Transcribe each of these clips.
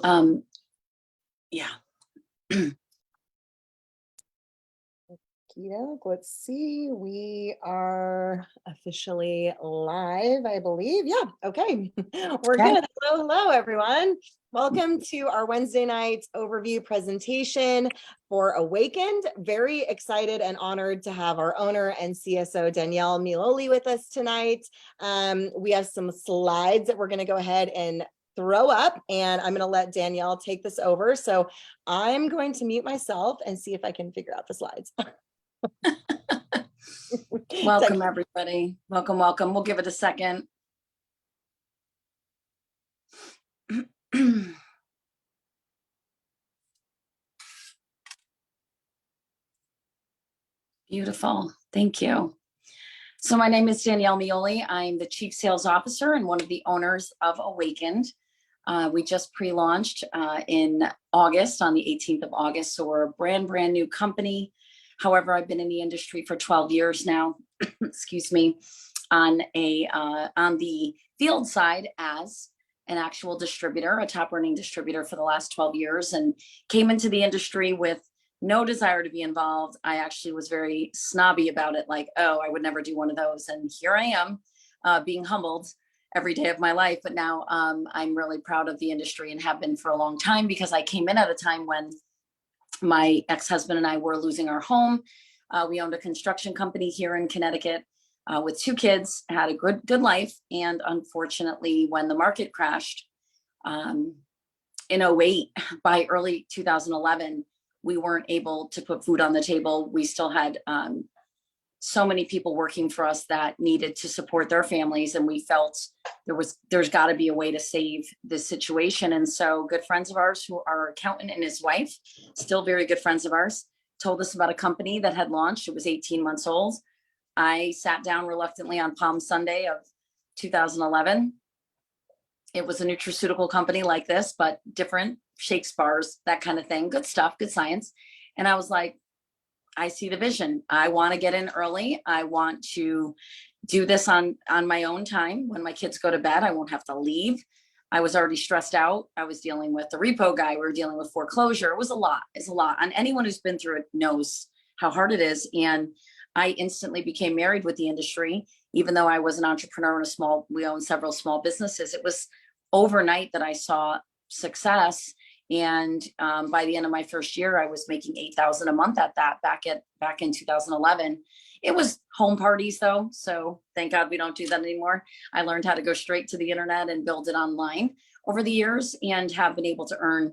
Yeah. Let's see. We are officially live, I believe. Yeah. Okay. We're good. Hello, everyone. Welcome to our Wednesday night overview presentation for Awakened. Very excited and honored to have our owner and CSO Danelle Meoli with us tonight. We have some slides that we're going to go ahead and throw up, and I'm going to let Danelle take this over. So I'm going to mute myself and see if I can figure out the slides. Welcome, everybody. Welcome, welcome. We'll give it a second. Beautiful. Thank you. So my name is Danelle Meoli. I'm the Chief Sales Officer and one of the owners of Awakened. We just pre-launched in August, on the 18th of August. So we're a brand new company. However, I've been in the industry for 12 years now, excuse me, on the field side as an actual distributor, a top earning distributor for the last 12 years, and came into the industry with no desire to be involved. I actually was very snobby about it, like, oh, I would never do one of those. And here I am being humbled every day of my life. But now I'm really proud of the industry and have been for a long time, because I came in at a time when my ex-husband and I were losing our home. We owned a construction company here in Connecticut with 2 kids, had a good life. And unfortunately, when the market crashed in 2008, by early 2011, we weren't able to put food on the table. We still had so many people working for us that needed to support their families. And we felt there's got to be a way to save this situation. And so good friends of ours, who are accountant and his wife, still very good friends of ours, told us about a company that had launched. It was 18 months old. I sat down reluctantly on Palm Sunday of 2011. It was a nutraceutical company like this, but different, shakes, bars, that kind of thing. Good stuff, good science. And I was like, I see the vision. I want to get in early. I want to do this on my own time. When my kids go to bed, I won't have to leave. I was already stressed out. I was dealing with the repo guy. We were dealing with foreclosure. It was a lot. It's a lot. And anyone who's been through it knows how hard it is. And I instantly became married with the industry, even though I was an entrepreneur we owned several small businesses. It was overnight that I saw success. And by the end of my first year, I was making $8,000 a month at that back in 2011. It was home parties though. So thank God we don't do that anymore. I learned how to go straight to the internet and build it online over the years, and have been able to earn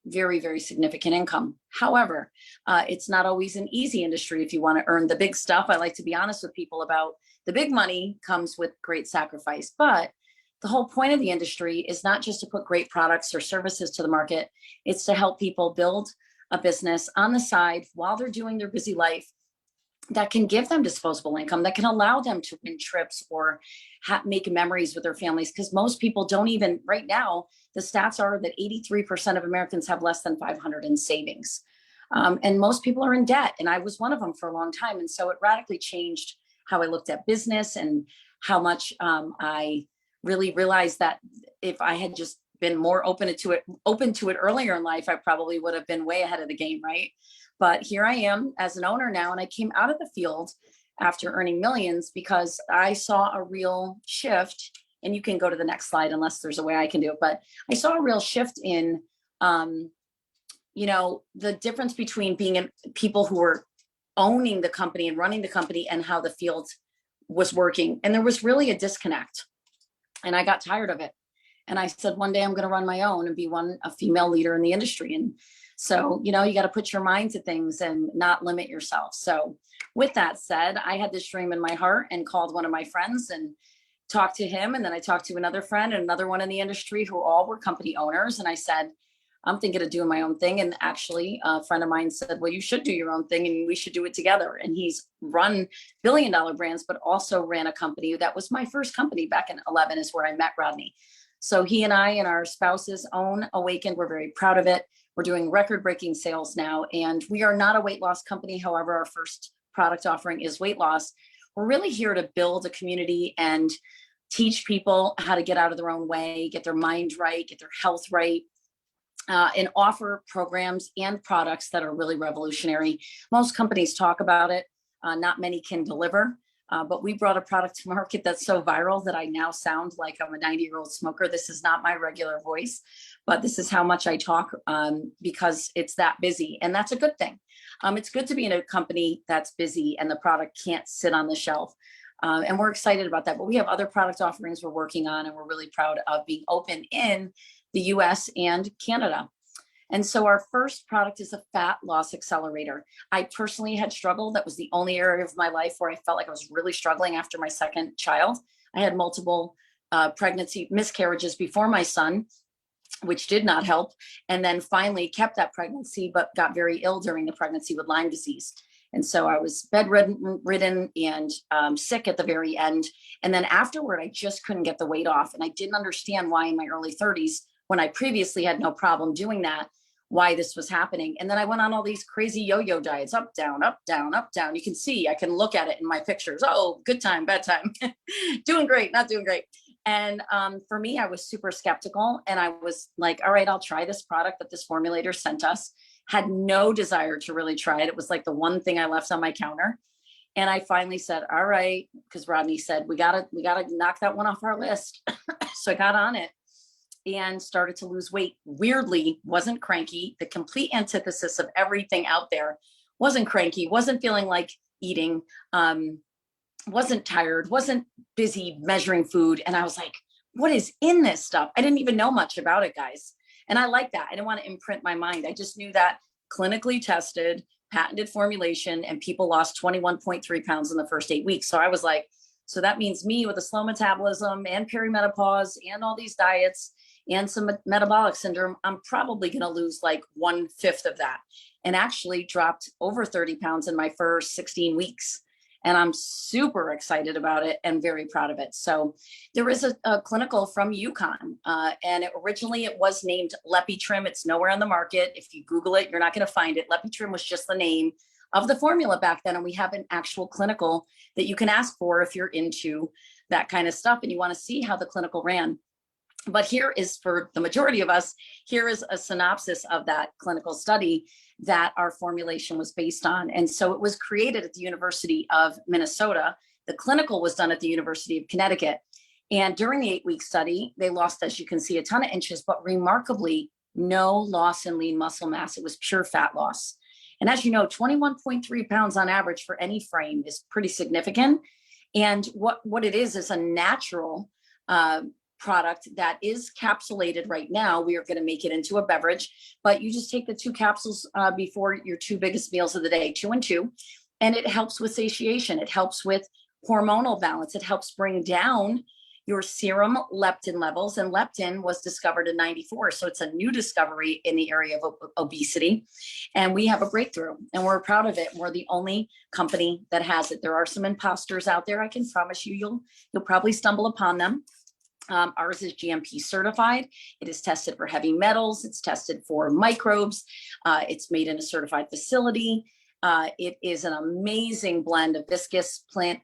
very, very significant income. However, it's not always an easy industry if you want to earn the big stuff. I like to be honest with people about the big money comes with great sacrifice, but the whole point of the industry is not just to put great products or services to the market. It's to help people build a business on the side while they're doing their busy life that can give them disposable income, that can allow them to win trips or make memories with their families. Because most people don't even, right now, the stats are that 83% of Americans have less than 500 in savings. And most people are in debt. And I was one of them for a long time. And so it radically changed how I looked at business and how much I really realized that if I had just been more open to it earlier in life, I probably would have been way ahead of the game, right? But here I am as an owner now, and I came out of the field after earning millions because I saw a real shift. And you can go to the next slide unless there's a way I can do it. But I saw a real shift in, the difference between being people who were owning the company and running the company and how the field was working. And there was really a disconnect. And I got tired of it. And I said, one day I'm going to run my own and be a female leader in the industry. And so, you got to put your mind to things and not limit yourself. So with that said, I had this dream in my heart and called one of my friends and talked to him. And then I talked to another friend and another one in the industry who all were company owners. And I said, I'm thinking of doing my own thing. And actually a friend of mine said, well, you should do your own thing and we should do it together. And he's run billion-dollar brands, but also ran a company. That was my first company back in 2011 is where I met Rodney. So he and I and our spouses own Awakened. We're very proud of it. We're doing record-breaking sales now. And we are not a weight loss company. However, our first product offering is weight loss. We're really here to build a community and teach people how to get out of their own way, get their mind right, get their health right, and offer programs and products that are really revolutionary. Most companies talk about it, not many can deliver. But we brought a product to market that's so viral that I now sound like I'm a 90-year-old smoker. This is not my regular voice, but this is how much I talk because it's that busy. And that's a good thing. It's good to be in a company that's busy and the product can't sit on the shelf. And we're excited about that. But we have other product offerings we're working on, and we're really proud of being open in the US and Canada. And so our first product is a fat loss accelerator. I personally had struggled. That was the only area of my life where I felt like I was really struggling after my second child. I had multiple pregnancy miscarriages before my son, which did not help. And then finally kept that pregnancy, but got very ill during the pregnancy with Lyme disease. And so I was bedridden and sick at the very end. And then afterward, I just couldn't get the weight off. And I didn't understand why in my early 30s, when I previously had no problem doing that, why this was happening. And then I went on all these crazy yo-yo diets, up, down, up, down, up, down. You can see, I can look at it in my pictures. Oh, good time, bad time, doing great, not doing great. And for me, I was super skeptical. And I was like, all right, I'll try this product that this formulator sent us. Had no desire to really try it. It was like the one thing I left on my counter. And I finally said, all right, because Rodney said, we gotta knock that one off our list. So I got on it and started to lose weight. Weirdly, wasn't cranky. The complete antithesis of everything out there. Wasn't cranky, wasn't feeling like eating, wasn't tired, wasn't busy measuring food. And I was like, what is in this stuff? I didn't even know much about it, guys. And I like that. I didn't want to imprint my mind. I just knew that clinically tested, patented formulation, and people lost 21.3 pounds in the first 8 weeks. So I was like, so that means me with a slow metabolism and perimenopause and all these diets and some metabolic syndrome, I'm probably going to lose like 1/5 of that, and actually dropped over 30 pounds in my first 16 weeks. And I'm super excited about it and very proud of it. So there is a clinical from UConn, and originally it was named LepiTrim. It's nowhere on the market. If you Google it, you're not going to find it. LepiTrim was just the name of the formula back then. And we have an actual clinical that you can ask for if you're into that kind of stuff and you want to see how the clinical ran. But here is, for the majority of us, here is a synopsis of that clinical study that our formulation was based on. And so it was created at the University of Minnesota. The clinical was done at the University of Connecticut. And during the 8-week study, they lost, as you can see, a ton of inches, but remarkably, no loss in lean muscle mass. It was pure fat loss. And as you know, 21.3 pounds on average for any frame is pretty significant. And what it is a natural product that is capsulated right now. We are going to make it into a beverage, but you just take the 2 capsules before your 2 biggest meals of the day, 2 and 2, and it helps with satiation. It helps with hormonal balance. It helps bring down your serum leptin levels, and leptin was discovered in 94. So it's a new discovery in the area of obesity, and we have a breakthrough and we're proud of it. We're the only company that has it. There are some imposters out there. I can promise you, you'll probably stumble upon them. Ours is GMP certified. It is tested for heavy metals. It's tested for microbes. It's made in a certified facility. It is an amazing blend of viscous plant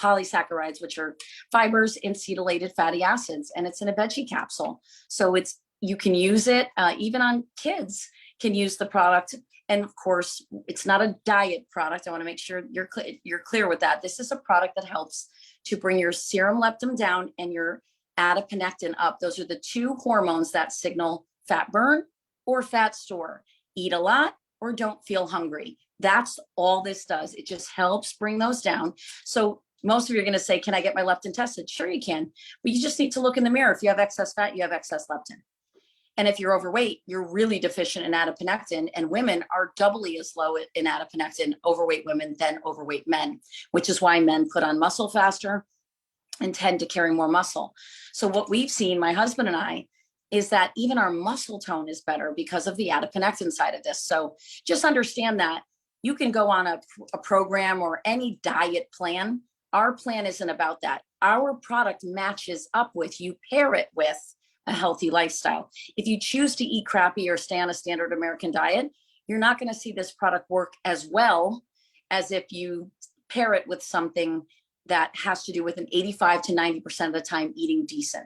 polysaccharides, which are fibers and cetylated fatty acids, and it's in a veggie capsule. So you can use it, even on kids can use the product. And of course, it's not a diet product. I want to make sure you're clear with that. This is a product that helps to bring your serum leptin down and your adiponectin up. Those are the 2 hormones that signal fat burn or fat store. Eat a lot or don't feel hungry. That's all this does. It just helps bring those down. So most of you are going to say, can I get my leptin tested? Sure you can, but you just need to look in the mirror. If you have excess fat, you have excess leptin. And if you're overweight, you're really deficient in adiponectin, and women are doubly as low in adiponectin, overweight women, than overweight men, which is why men put on muscle faster and tend to carry more muscle. So what we've seen, my husband and I, is that even our muscle tone is better because of the adiponectin side of this. So just understand that you can go on a program or any diet plan. Our plan isn't about that. Our product matches up with, you pair it with a healthy lifestyle. If you choose to eat crappy or stay on a standard American diet, you're not going to see this product work as well as if you pair it with something that has to do with an 85 to 90% of the time eating decent.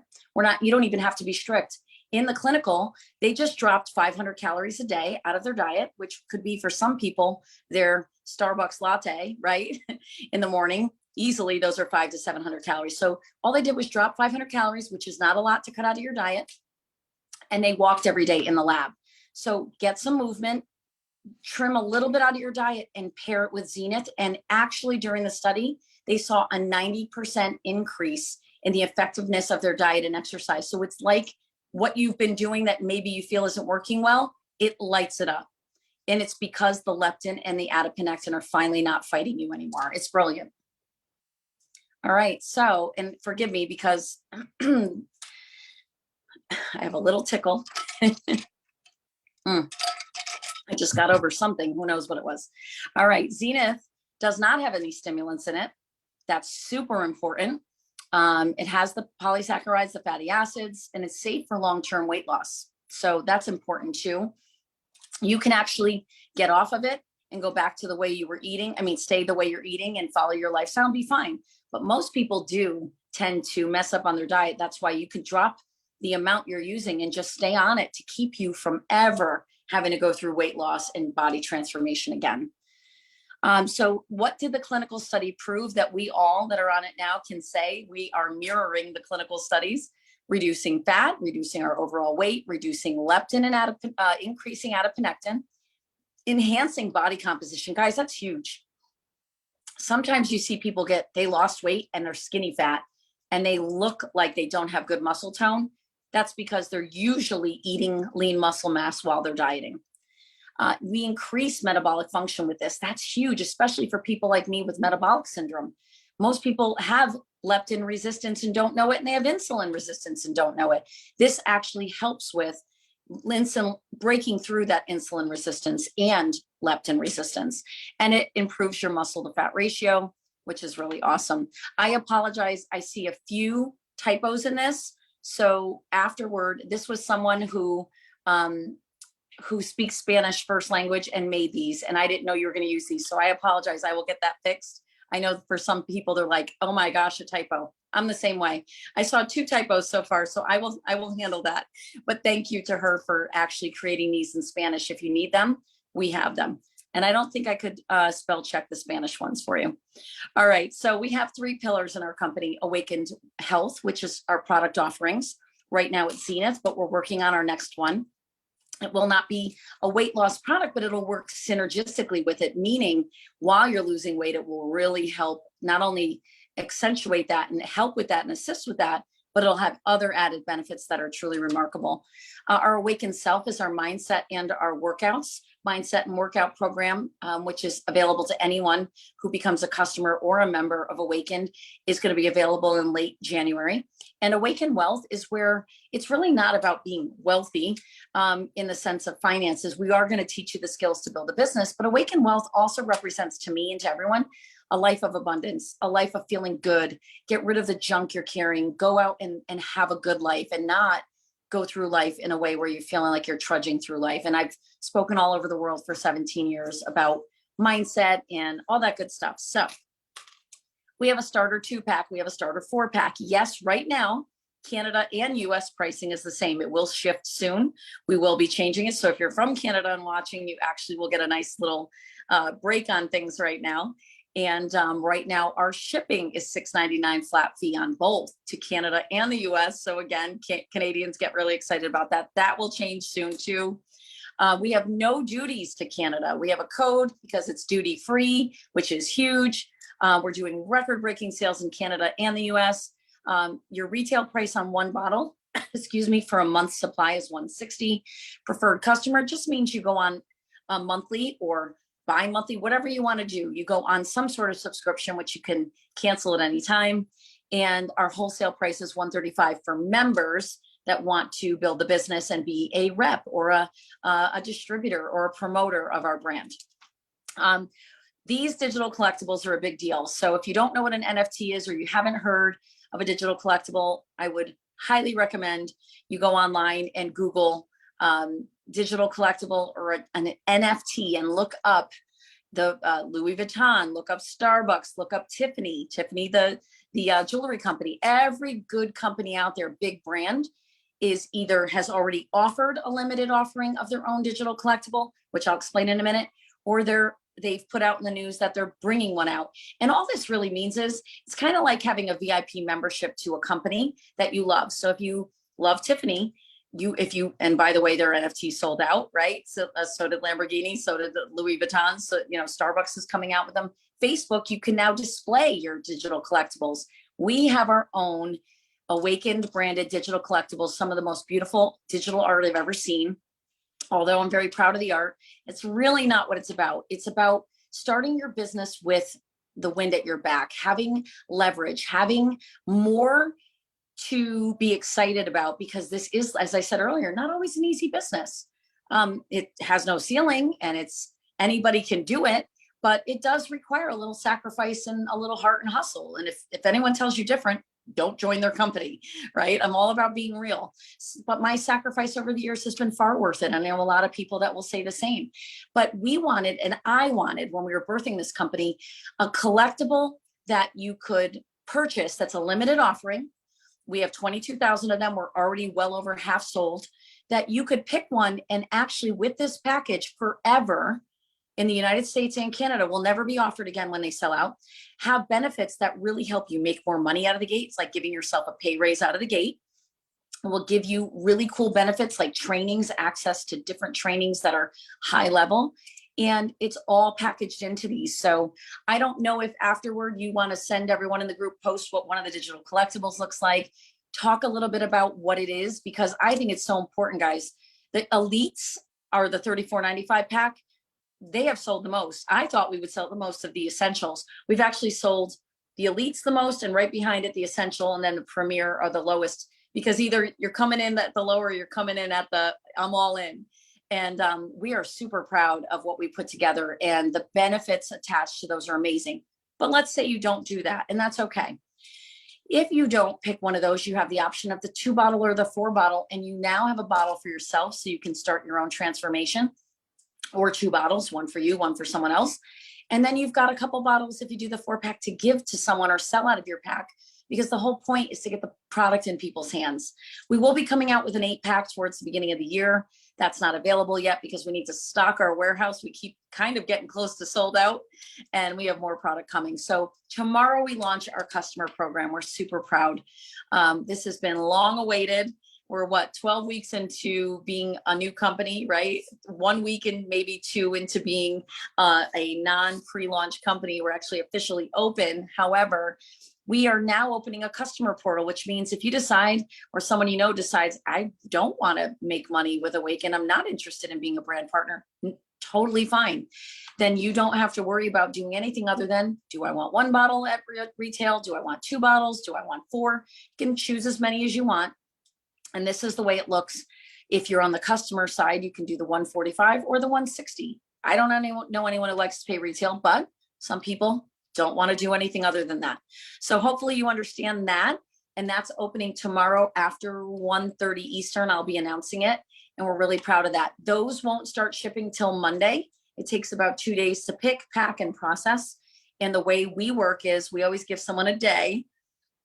You don't even have to be strict. In the clinical, they just dropped 500 calories a day out of their diet, which could be for some people their Starbucks latte, right? In the morning. Easily, those are 500 to 700 calories. So all they did was drop 500 calories, which is not a lot to cut out of your diet. And they walked every day in the lab. So get some movement, trim a little bit out of your diet and pair it with Zenith. And actually during the study, they saw a 90% increase in the effectiveness of their diet and exercise. So it's like what you've been doing that maybe you feel isn't working well, it lights it up. And it's because the leptin and the adiponectin are finally not fighting you anymore. It's brilliant. All right. So, and forgive me because I have a little tickle. I just got over something. Who knows what it was? All right. Zenith does not have any stimulants in it. That's super important. It has the polysaccharides, the fatty acids, and it's safe for long-term weight loss. So that's important too. You can actually get off of it and go back to the way you were eating. I mean, stay the way you're eating and follow your lifestyle and be fine. But most people do tend to mess up on their diet. That's why you could drop the amount you're using and just stay on it to keep you from ever having to go through weight loss and body transformation again. So what did the clinical study prove that we all that are on it now can say? We are mirroring the clinical studies, reducing fat, reducing our overall weight, reducing leptin and increasing adiponectin, enhancing body composition. Guys, that's huge. Sometimes you see people they lost weight and they're skinny fat and they look like they don't have good muscle tone. That's because they're usually eating lean muscle mass while they're dieting. We increase metabolic function with this. That's huge, especially for people like me with metabolic syndrome. Most people have leptin resistance and don't know it, and they have insulin resistance and don't know it. This actually helps with insulin breaking through that insulin resistance and leptin resistance, and it improves your muscle to fat ratio, which is really awesome. I apologize. I see a few typos in this. So afterward, this was someone who speaks Spanish first language and made these, and I didn't know you were going to use these. So I apologize. I will get that fixed. I know for some people, they're like, oh my gosh, a typo. I'm the same way. I saw 2 typos so far, so I will handle that. But thank you to her for actually creating these in Spanish. If you need them, we have them. And I don't think I could spell check the Spanish ones for you. All right. So we have 3 pillars in our company: Awakend Health, which is our product offerings. Right now it's Zenith, but we're working on our next one. It will not be a weight loss product, but it'll work synergistically with it, meaning while you're losing weight, it will really help not only accentuate that and help with that and assist with that, but it'll have other added benefits that are truly remarkable. Our Awakened Self is our mindset and our workouts, mindset and workout program, which is available to anyone who becomes a customer or a member of Awakened, is going to be available in late January. And Awakened Wealth is where it's really not about being wealthy in the sense of finances. We are going to teach you the skills to build a business, but Awakened Wealth also represents to me and to everyone a life of abundance, a life of feeling good. Get rid of the junk you're carrying, go out and have a good life and not go through life in a way where you're feeling like you're trudging through life. And I've spoken all over the world for 17 years about mindset and all that good stuff. So we have a starter 2-pack. We have a starter 4-pack. Yes, right now, Canada and US pricing is the same. It will shift soon. We will be changing it. So if you're from Canada and watching, you actually will get a nice little break on things right now. And right now, our shipping is $6.99 flat fee on both to Canada and the US. So again, Canadians get really excited about that. That will change soon too. We have no duties to Canada. We have a code because it's duty free, which is huge. We're doing record-breaking sales in Canada and the US. Your retail price on one bottle, excuse me, for a month's supply is $160. Preferred customer just means you go on a monthly or bi-monthly, whatever you want to do. You go on some sort of subscription, which you can cancel at any time. And our wholesale price is $135 for members that want to build the business and be a rep or a distributor or a promoter of our brand. These digital collectibles are a big deal. So if you don't know what an NFT is, or you haven't heard of a digital collectible, I would highly recommend you go online and Google digital collectible or an NFT and look up the Louis Vuitton, look up Starbucks, look up Tiffany, the jewelry company. Every good company out there, big brand, is either has already offered a limited offering of their own digital collectible, which I'll explain in a minute, or they've put out in the news that they're bringing one out. And all this really means is it's kind of like having a VIP membership to a company that you love. So if you love Tiffany, and by the way, their NFT sold out, right? So did Lamborghini, so did the Louis Vuitton. So, Starbucks is coming out with them. Facebook, you can now display your digital collectibles. We have our own Awakend branded digital collectibles, some of the most beautiful digital art I've ever seen. Although I'm very proud of the art, it's really not what it's about. It's about starting your business with the wind at your back, having leverage, having more to be excited about, because this is, as I said earlier, not always an easy business. It has no ceiling, and anybody can do it, but it does require a little sacrifice and a little heart and hustle. And if anyone tells you different, don't join their company, right? I'm all about being real, but my sacrifice over the years has been far worth it. I know a lot of people that will say the same, but I wanted, when we were birthing this company, a collectible that you could purchase that's a limited offering. We have 22,000 of them. We're already well over half sold, that you could pick one, and actually with this package forever in the United States and Canada, will never be offered again when they sell out, have benefits that really help you make more money out of the gate. It's like giving yourself a pay raise out of the gate. It will give you really cool benefits like trainings, access to different trainings that are high level. And it's all packaged into these. So I don't know if afterward you want to send everyone in the group, post what one of the digital collectibles looks like, talk a little bit about what it is, because I think it's so important, guys. The elites are the $34.95 pack. They have sold the most. I thought we would sell the most of the essentials. We've actually sold the elites the most, and right behind it, the essential, and then the premier are the lowest, because either you're coming in at the lower, or you're coming in at the I'm all in. And we are super proud of what we put together, and the benefits attached to those are amazing. But let's say you don't do that, and that's okay. If you don't pick one of those, you have the option of the 2-bottle or the 4-bottle, and you now have a bottle for yourself, so you can start your own transformation, or 2 bottles, one for you, one for someone else. And then you've got a couple bottles if you do the 4-pack to give to someone or sell out of your pack, because the whole point is to get the product in people's hands. We will be coming out with an 8-pack towards the beginning of the year. That's not available yet because we need to stock our warehouse. We keep kind of getting close to sold out, and we have more product coming. So tomorrow we launch our customer program. We're super proud. This has been long awaited. We're 12 weeks into being a new company, right? 1 week and maybe 2 into being a non-pre-launch company. We're actually officially open. However, we are now opening a customer portal, which means if you decide, or someone decides, I don't want to make money with Awakend, I'm not interested in being a brand partner, totally fine. Then you don't have to worry about doing anything other than, do I want 1 bottle at retail? Do I want 2 bottles? Do I want 4? You can choose as many as you want. And this is the way it looks. If you're on the customer side, you can do the 145 or the 160. I don't know anyone who likes to pay retail, but some people don't want to do anything other than that. So hopefully you understand that. And that's opening tomorrow after 1:30 Eastern. I'll be announcing it. And we're really proud of that. Those won't start shipping till Monday. It takes about 2 days to pick, pack, and process. And the way we work is we always give someone a day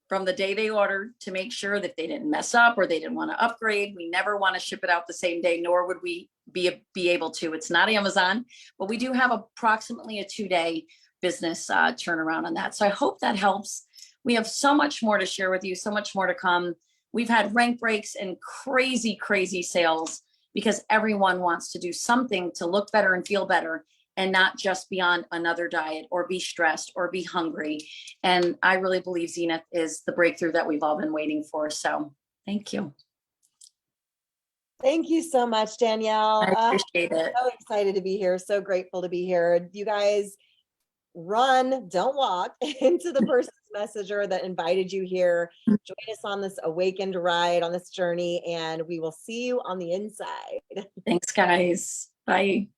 from the day they ordered to make sure that they didn't mess up or they didn't want to upgrade. We never want to ship it out the same day, nor would we be able to. It's not Amazon, but we do have approximately a 2-day business turnaround on that. So I hope that helps. We have so much more to share with you, so much more to come. We've had rank breaks and crazy, crazy sales because everyone wants to do something to look better and feel better, and not just be on another diet or be stressed or be hungry. And I really believe Zenith is the breakthrough that we've all been waiting for. So thank you. Thank you so much, Danielle. I appreciate it. So excited to be here. So grateful to be here. You guys run, don't walk into the person's messenger that invited you here. Join us on this Awakend ride, on this journey, and we will see you on the inside. Thanks, guys. Bye.